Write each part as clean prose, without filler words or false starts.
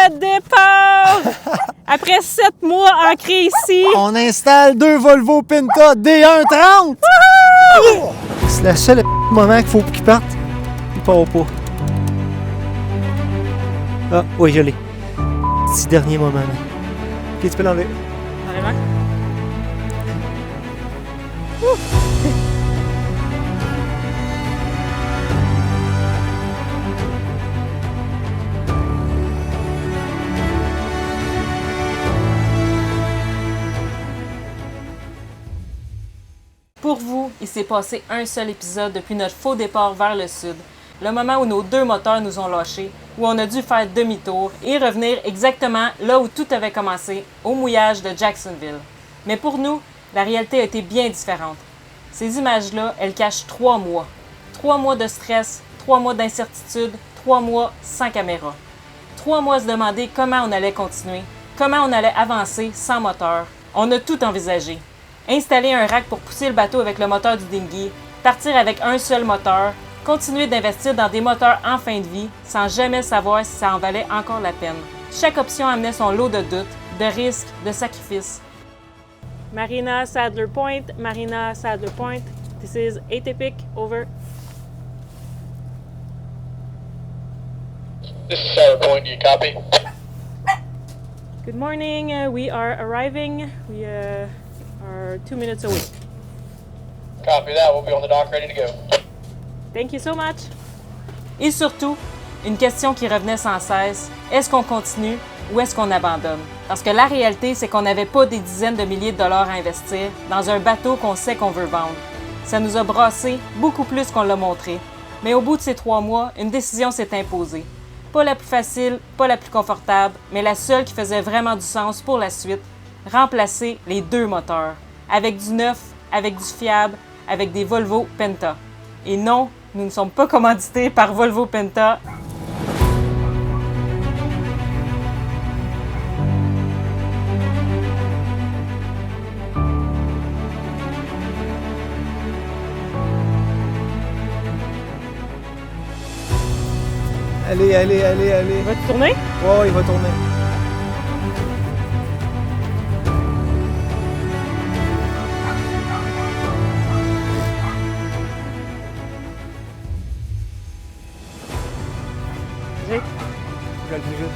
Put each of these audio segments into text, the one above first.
notre départ! Après 7 mois ancrés ici. On installe 2 Volvo Penta D130! C'est le seul moment qu'il faut qu'il parte. Il part pas. Ah, oui, je l'ai. Petit dernier moment. Ok, tu peux l'enlever. Vraiment? Pour vous, il s'est passé un seul épisode depuis notre faux départ vers le sud, le moment où nos 2 moteurs nous ont lâchés, où on a dû faire demi-tour et revenir exactement là où tout avait commencé, au mouillage de Jacksonville. Mais pour nous, la réalité a été bien différente. Ces images-là, elles cachent 3 mois. 3 mois de stress, 3 mois d'incertitude, 3 mois sans caméra. 3 mois à se demander comment on allait continuer, comment on allait avancer sans moteur. On a tout envisagé. Installer un rack pour pousser le bateau avec le moteur du dinghy, partir avec un seul moteur, continuer d'investir dans des moteurs en fin de vie sans jamais savoir si ça en valait encore la peine. Chaque option amenait son lot de doutes, de risques, de sacrifices. Marina Sadler Point, Marina Sadler Point. This is Atypic, over. This is Sadler Point, do you copy? Good morning, we are arriving. We are 2 minutes away. Copy that, we'll be on the dock ready to go. Thank you so much. Et surtout, une question qui revenait sans cesse, est-ce qu'on continue ou est-ce qu'on abandonne? Parce que la réalité, c'est qu'on n'avait pas des dizaines de milliers de dollars à investir dans un bateau qu'on sait qu'on veut vendre. Ça nous a brassé beaucoup plus qu'on l'a montré. Mais au bout de ces 3 mois, une décision s'est imposée. Pas la plus facile, pas la plus confortable, mais la seule qui faisait vraiment du sens pour la suite, remplacer les 2 moteurs. Avec du neuf, avec du fiable, avec des Volvo Penta. Et non, nous ne sommes pas commandités par Volvo Penta. Allez, allez, allez, allez. Vas-tu tourner? Oh, il va tourner. Je vais le plus vite.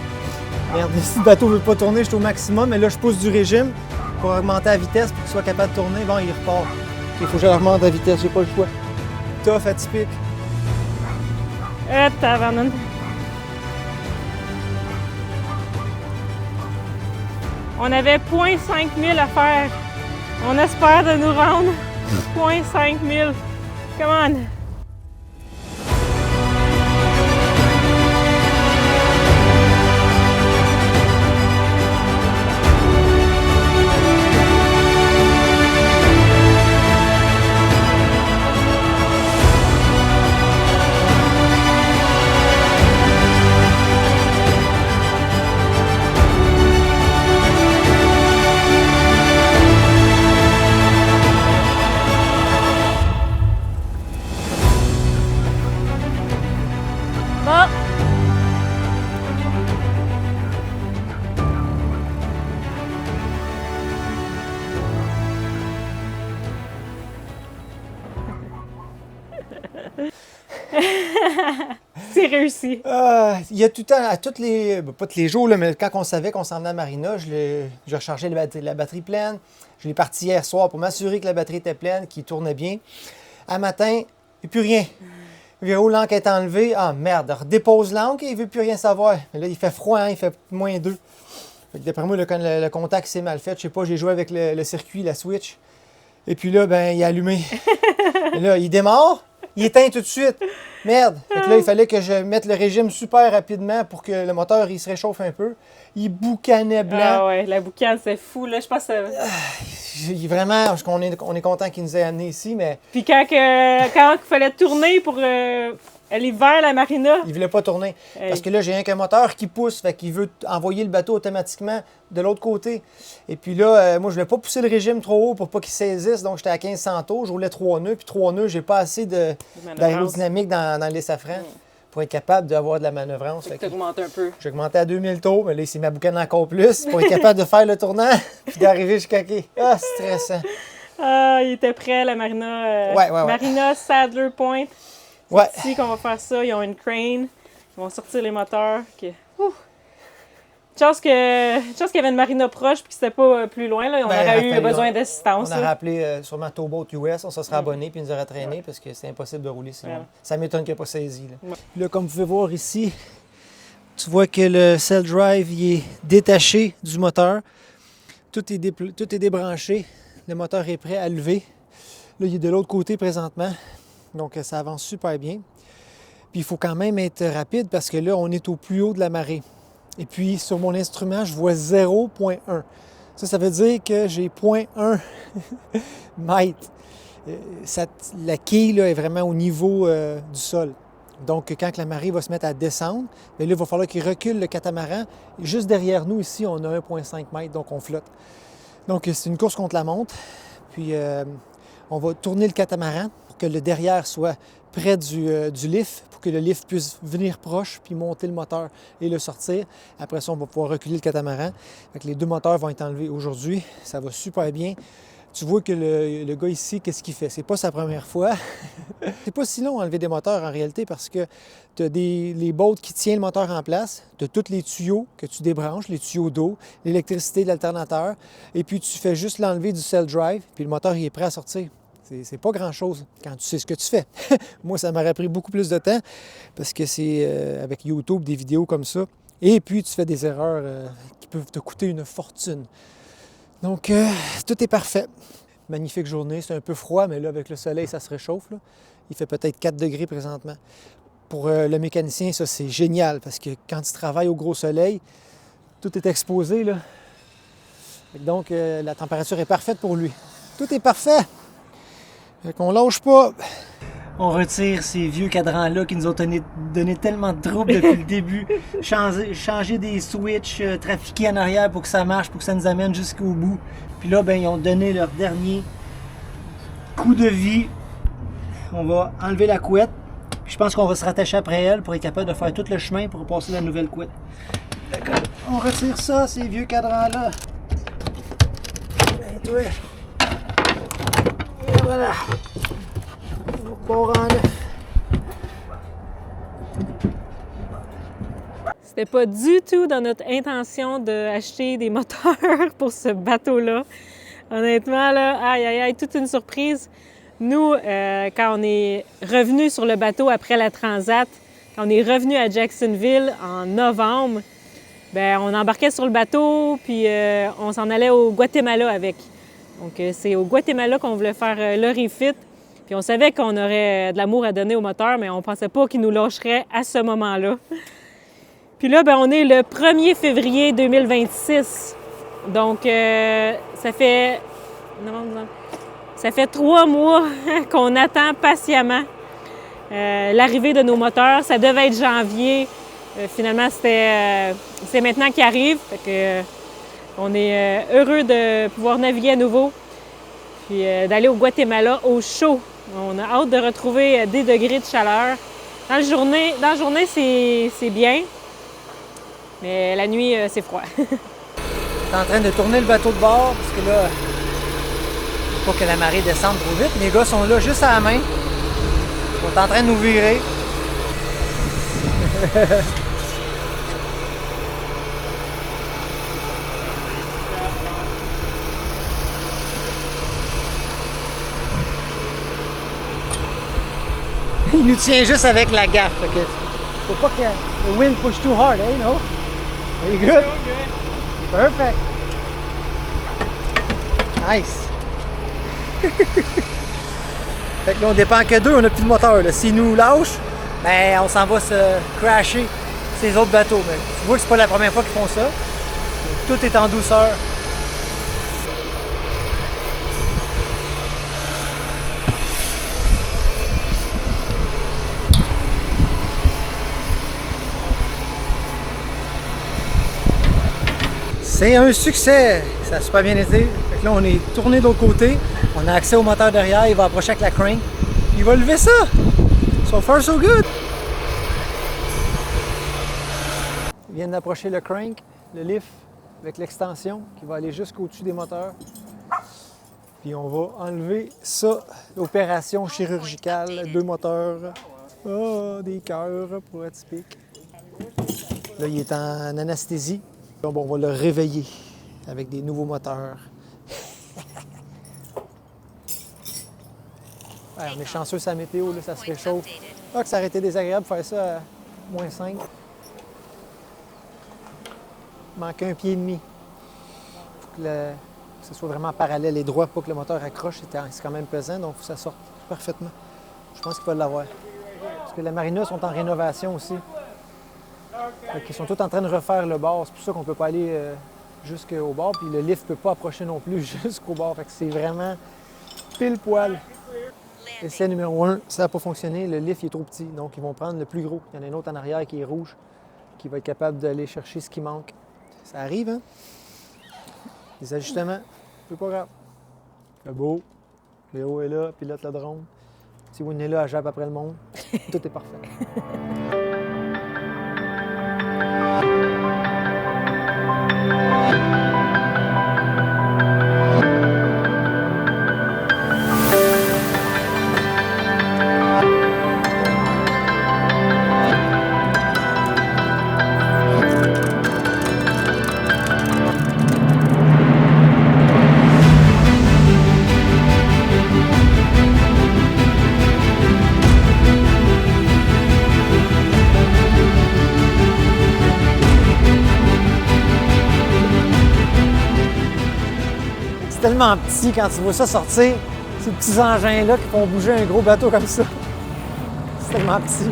Merde, si le bateau ne veut pas tourner, je suis au maximum, mais là je pousse du régime pour augmenter la vitesse pour qu'il soit capable de tourner. Bon, il repart. Il faut que j'augmente la vitesse, j'ai pas le choix. Tough, atypique. Tabarnak. On avait 0.5 000 à faire. On espère de nous rendre 0.5 000. Come on. Bon. C'est réussi. Il y a tout le temps, à tous les, pas tous les jours, là, mais quand on savait qu'on s'en venait à Marina, je rechargeais la batterie pleine. Je l'ai parti hier soir pour m'assurer que la batterie était pleine, qu'il tournait bien. À matin, il n'y a plus rien. Véro, l'encre est enlevée. Ah merde, redépose l'encre et il ne veut plus rien savoir. Mais là, il fait froid, hein, il fait -2. D'après moi, quand le contact s'est mal fait, je sais pas, j'ai joué avec le circuit, la switch. Et puis là, ben, il est allumé. Et là, il démarre, il éteint tout de suite. Merde! Fait que là, il fallait que je mette le régime super rapidement pour que le moteur il se réchauffe un peu. Il boucanait blanc. Ah ouais, la boucane, c'est fou, là. Je pense que... Vraiment, parce qu'on est content qu'il nous ait amenés ici, mais Puis quand il fallait tourner pour aller vers la marina... il voulait pas tourner. Hey. Parce que là, j'ai un moteur qui pousse, fait qu'il veut envoyer le bateau automatiquement de l'autre côté. Et puis là, moi, je voulais pas pousser le régime trop haut pour pas qu'il saisisse, donc j'étais à 1500 tours, je roulais 3 nœuds, puis 3 nœuds, j'ai pas assez d'aérodynamique dans les safrans. pour être capable d'avoir de la manœuvrance. Fait que t'augmentes un peu. J'ai augmenté à 2000 tours, mais là, il s'est m'aboucané encore plus pour être capable de faire le tournant puis d'arriver jusqu'à quai. Ah, stressant. Ah, il était prêt, la Marina. Ouais. Marina Sadler Point. Ouais. C'est ici qu'on va faire ça. Ils ont une crane. Ils vont sortir les moteurs. Chance qu'il y avait une marina proche et que c'était pas plus loin. Là. On aurait eu besoin d'assistance. On aurait appelé sûrement Towboat US, on se serait abonné puis ils nous aurait traîné parce que c'est impossible de rouler sinon. Ouais. Ça m'étonne qu'il n'ait pas saisi. Là. Ouais. Là, comme vous pouvez voir ici, tu vois que le cell drive il est détaché du moteur. Tout est débranché. Le moteur est prêt à lever. Là, il est de l'autre côté présentement. Donc, ça avance super bien. Puis, il faut quand même être rapide parce que là, on est au plus haut de la marée. Et puis, sur mon instrument, je vois 0,1. Ça veut dire que j'ai 0,1 mètre. La quille là, est vraiment au niveau du sol. Donc, quand la marée va se mettre à descendre, bien là, il va falloir qu'il recule le catamaran. Et juste derrière nous, ici, on a 1,5 mètre, donc on flotte. Donc, c'est une course contre la montre. Puis, on va tourner le catamaran pour que le derrière soit près du lift, pour que le lift puisse venir proche puis monter le moteur et le sortir. Après ça, on va pouvoir reculer le catamaran. Fait que les deux moteurs vont être enlevés aujourd'hui. Ça va super bien. Tu vois que le gars ici, qu'est-ce qu'il fait? C'est pas sa première fois. C'est pas si long à enlever des moteurs en réalité parce que tu as les bolts qui tiennent le moteur en place, tu as tous les tuyaux que tu débranches, les tuyaux d'eau, l'électricité de l'alternateur, et puis tu fais juste l'enlever du cell drive, puis le moteur il est prêt à sortir. C'est pas grand-chose quand tu sais ce que tu fais. Moi, ça m'aurait pris beaucoup plus de temps parce que c'est avec YouTube, des vidéos comme ça. Et puis, tu fais des erreurs qui peuvent te coûter une fortune. Donc, tout est parfait. Magnifique journée. C'est un peu froid, mais là, avec le soleil, ça se réchauffe. Là. Il fait peut-être 4 degrés présentement. Pour le mécanicien, ça, c'est génial parce que quand tu travailles au gros soleil, tout est exposé. Là. Donc, la température est parfaite pour lui. Tout est parfait. Fait qu'on lâche pas. On retire ces vieux cadrans-là qui nous ont donné tellement de troubles depuis le début. Changer des switches, trafiquer en arrière pour que ça marche, pour que ça nous amène jusqu'au bout. Puis là, ben, ils ont donné leur dernier coup de vie. On va enlever la couette. Puis je pense qu'on va se rattacher après elle pour être capable de faire tout le chemin pour passer la nouvelle couette. D'accord. On retire ça, ces vieux cadrans-là. Ben, toi. Et voilà. C'était pas du tout dans notre intention d'acheter des moteurs pour ce bateau-là. Honnêtement, là, aïe, toute une surprise. Nous, quand on est revenu sur le bateau après la Transat, quand on est revenu à Jacksonville en novembre, bien, on embarquait sur le bateau, puis on s'en allait au Guatemala avec. Donc, c'est au Guatemala qu'on voulait faire le refit. Puis on savait qu'on aurait de l'amour à donner au moteur, mais on ne pensait pas qu'il nous lâcherait à ce moment-là. Puis là, bien, on est le 1er février 2026. Donc, ça fait 3 mois qu'on attend patiemment l'arrivée de nos moteurs. Ça devait être janvier. Finalement, c'est maintenant qu'il arrive. Fait que, on est heureux de pouvoir naviguer à nouveau. Puis d'aller au Guatemala au chaud. On a hâte de retrouver des degrés de chaleur. Dans la journée, c'est bien, mais la nuit, c'est froid. Je suis en train de tourner le bateau de bord parce que là, il faut pas que la marée descende trop vite. Les gars sont là juste à la main. Ils sont en train de nous virer. Il nous tient juste avec la gaffe. Faut pas que le wind push too hard, eh, no? Are you good? Perfect. Nice. Fait que là, on dépend que d'eux, on n'a plus de moteur. S'ils nous lâchent, ben, on s'en va se crasher ces autres bateaux. Mais tu vois que c'est pas la première fois qu'ils font ça. Donc, tout est en douceur. C'est un succès! Ça a super bien été. Fait que là, on est tourné de l'autre côté. On a accès au moteur derrière. Il va approcher avec la crane. Il va lever ça! So far, so good! Ils viennent d'approcher le crank, le lift avec l'extension qui va aller jusqu'au-dessus des moteurs. Puis on va enlever ça, opération chirurgicale, 2 moteurs. Ah, des cœurs pour atypique. Là, il est en anesthésie. Donc, on va le réveiller avec des nouveaux moteurs. Ouais, on est chanceux, sa météo, là, ça se réchauffe. Ah, que ça aurait été désagréable de faire ça à -5. Il manque un pied et demi. Faut que ce soit vraiment parallèle et droit, pas que le moteur accroche. C'est quand même pesant, donc il faut que ça sorte parfaitement. Je pense qu'il va l'avoir. Parce que la Marina sont en rénovation aussi. Ils sont tous en train de refaire le bord. C'est pour ça qu'on ne peut pas aller jusqu'au bord. Puis le lift ne peut pas approcher non plus jusqu'au bord. Fait que c'est vraiment pile poil. Essai numéro 1, ça n'a pas fonctionné. Le lift il est trop petit. Donc ils vont prendre le plus gros. Il y en a un autre en arrière qui est rouge, qui va être capable d'aller chercher ce qui manque. Ça arrive, hein? Les ajustements, c'est pas grave. C'est beau. Léo est là, pilote le drone. Si vous venez là, elle jappe après le monde. Tout est parfait. C'est tellement petit quand tu vois ça sortir, ces petits engins-là qui font bouger un gros bateau comme ça. C'est tellement petit.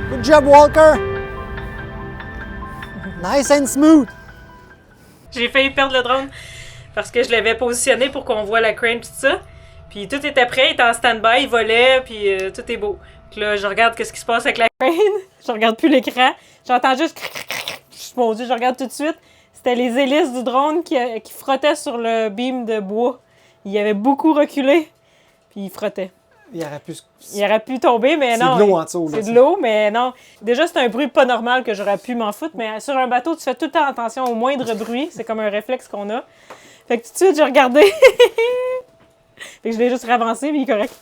Good job, Walker! Nice and smooth! J'ai failli perdre le drone parce que je l'avais positionné pour qu'on voit la crane tout ça. Puis tout était prêt, il était en stand-by, il volait, puis tout est beau. Puis là, je regarde qu'est-ce qui se passe avec la crane. Je regarde plus l'écran. J'entends juste... Mon Dieu, je regarde tout de suite. C'était les hélices du drone qui frottaient sur le beam de bois. Il avait beaucoup reculé, puis il frottait. Il aurait pu tomber, mais non. C'est de l'eau en dessous. C'est de l'eau, mais non. Déjà, c'est un bruit pas normal que j'aurais pu m'en foutre, mais sur un bateau, tu fais tout le temps attention au moindre bruit. C'est comme un réflexe qu'on a. Fait que tout de suite, j'ai regardé. Fait que je l'ai juste ravancé, mais il est correct.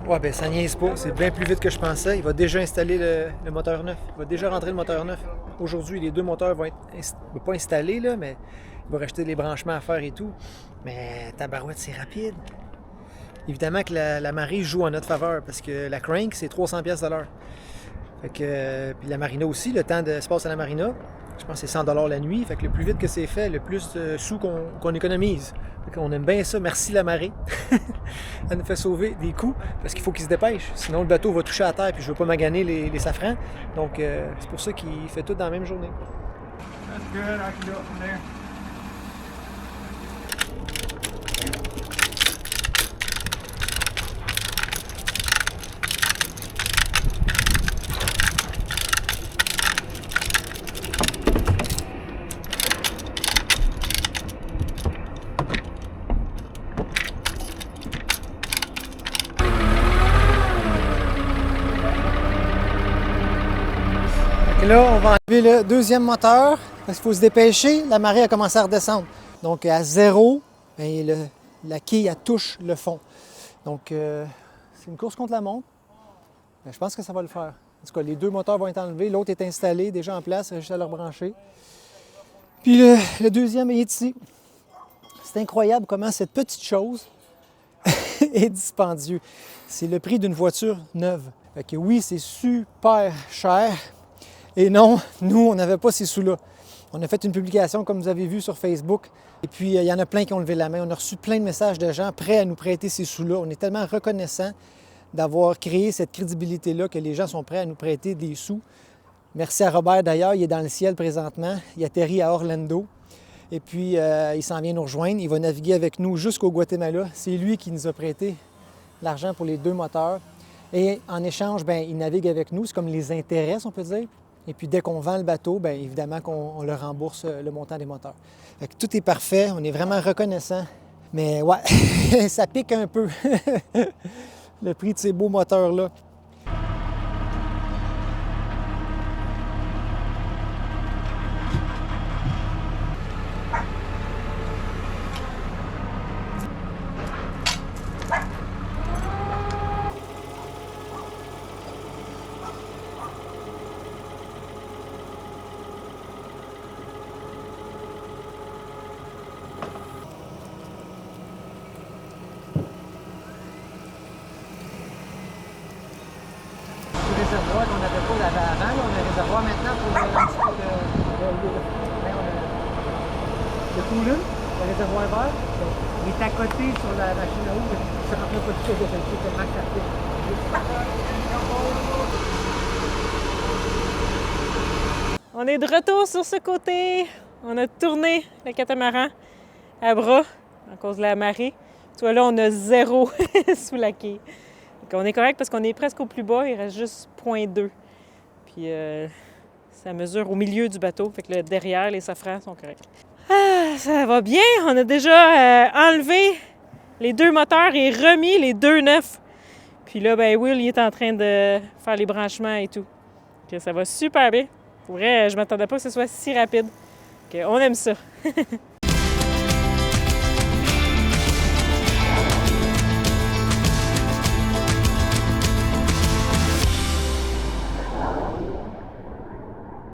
Ouais, ben ça niaise pas. C'est bien plus vite que je pensais. Il va déjà installer le moteur neuf. Il va déjà rentrer le moteur neuf. Aujourd'hui, les 2 moteurs vont être pas installés, là, mais il va rajouter les branchements à faire et tout. Mais tabarouette, c'est rapide. Évidemment que la marée joue en notre faveur parce que la crank, c'est 300$ de l'heure. Fait que, puis la marina aussi, le temps de se passe à la marina, je pense que c'est 100$ la nuit. Fait que le plus vite que c'est fait, le plus de sous qu'on économise. Fait qu'on aime bien ça. Merci la marée. Elle nous fait sauver des coups parce qu'il faut qu'il se dépêche. Sinon, le bateau va toucher à terre puis je veux pas maganer les safrans. Donc, c'est pour ça qu'il fait tout dans la même journée. That's good. I can do it from there. Là, on va enlever le deuxième moteur parce qu'il faut se dépêcher. La marée a commencé à redescendre. Donc, à 0, bien, la quille, elle touche le fond. Donc, c'est une course contre la montre. Bien, je pense que ça va le faire. En tout cas, les 2 moteurs vont être enlevés. L'autre est installé, déjà en place, juste à le rebrancher. Puis, le deuxième est ici. C'est incroyable comment cette petite chose est dispendieuse. C'est le prix d'une voiture neuve. Fait que oui, c'est super cher. Et non, nous, on n'avait pas ces sous-là. On a fait une publication, comme vous avez vu, sur Facebook. Et puis, il y en a plein qui ont levé la main. On a reçu plein de messages de gens prêts à nous prêter ces sous-là. On est tellement reconnaissants d'avoir créé cette crédibilité-là que les gens sont prêts à nous prêter des sous. Merci à Robert d'ailleurs, il est dans le ciel présentement. Il atterrit à Orlando. Et puis, il s'en vient nous rejoindre. Il va naviguer avec nous jusqu'au Guatemala. C'est lui qui nous a prêté l'argent pour les 2 moteurs. Et en échange, bien, il navigue avec nous. C'est comme les intérêts, on peut dire. Et puis, dès qu'on vend le bateau, bien, évidemment qu'on le rembourse le montant des moteurs. Fait que tout est parfait. On est vraiment reconnaissant. Mais ouais, ça pique un peu le prix de ces beaux moteurs-là. Réservoir qu'on n'avait pas avant, on a un réservoir maintenant pour un petit peu de coolant, le réservoir vert. Il est à côté sur la machine à eau, mais ça ne rentre pas du tout de tellement que ça pique. On est de retour sur ce côté. On a tourné le catamaran à bras à cause de la marée. Tu vois, là, on a 0 sous la quille. Donc, on est correct parce qu'on est presque au plus bas. Il reste juste 0.2. Puis ça mesure au milieu du bateau. Fait que là, derrière, les safrans sont corrects. Ah, ça va bien. On a déjà enlevé les 2 moteurs et remis les 2 neufs. Puis là, ben Will, il est en train de faire les branchements et tout. Donc, ça va super bien. Pour vrai, je m'attendais pas que ce soit si rapide. Donc, on aime ça.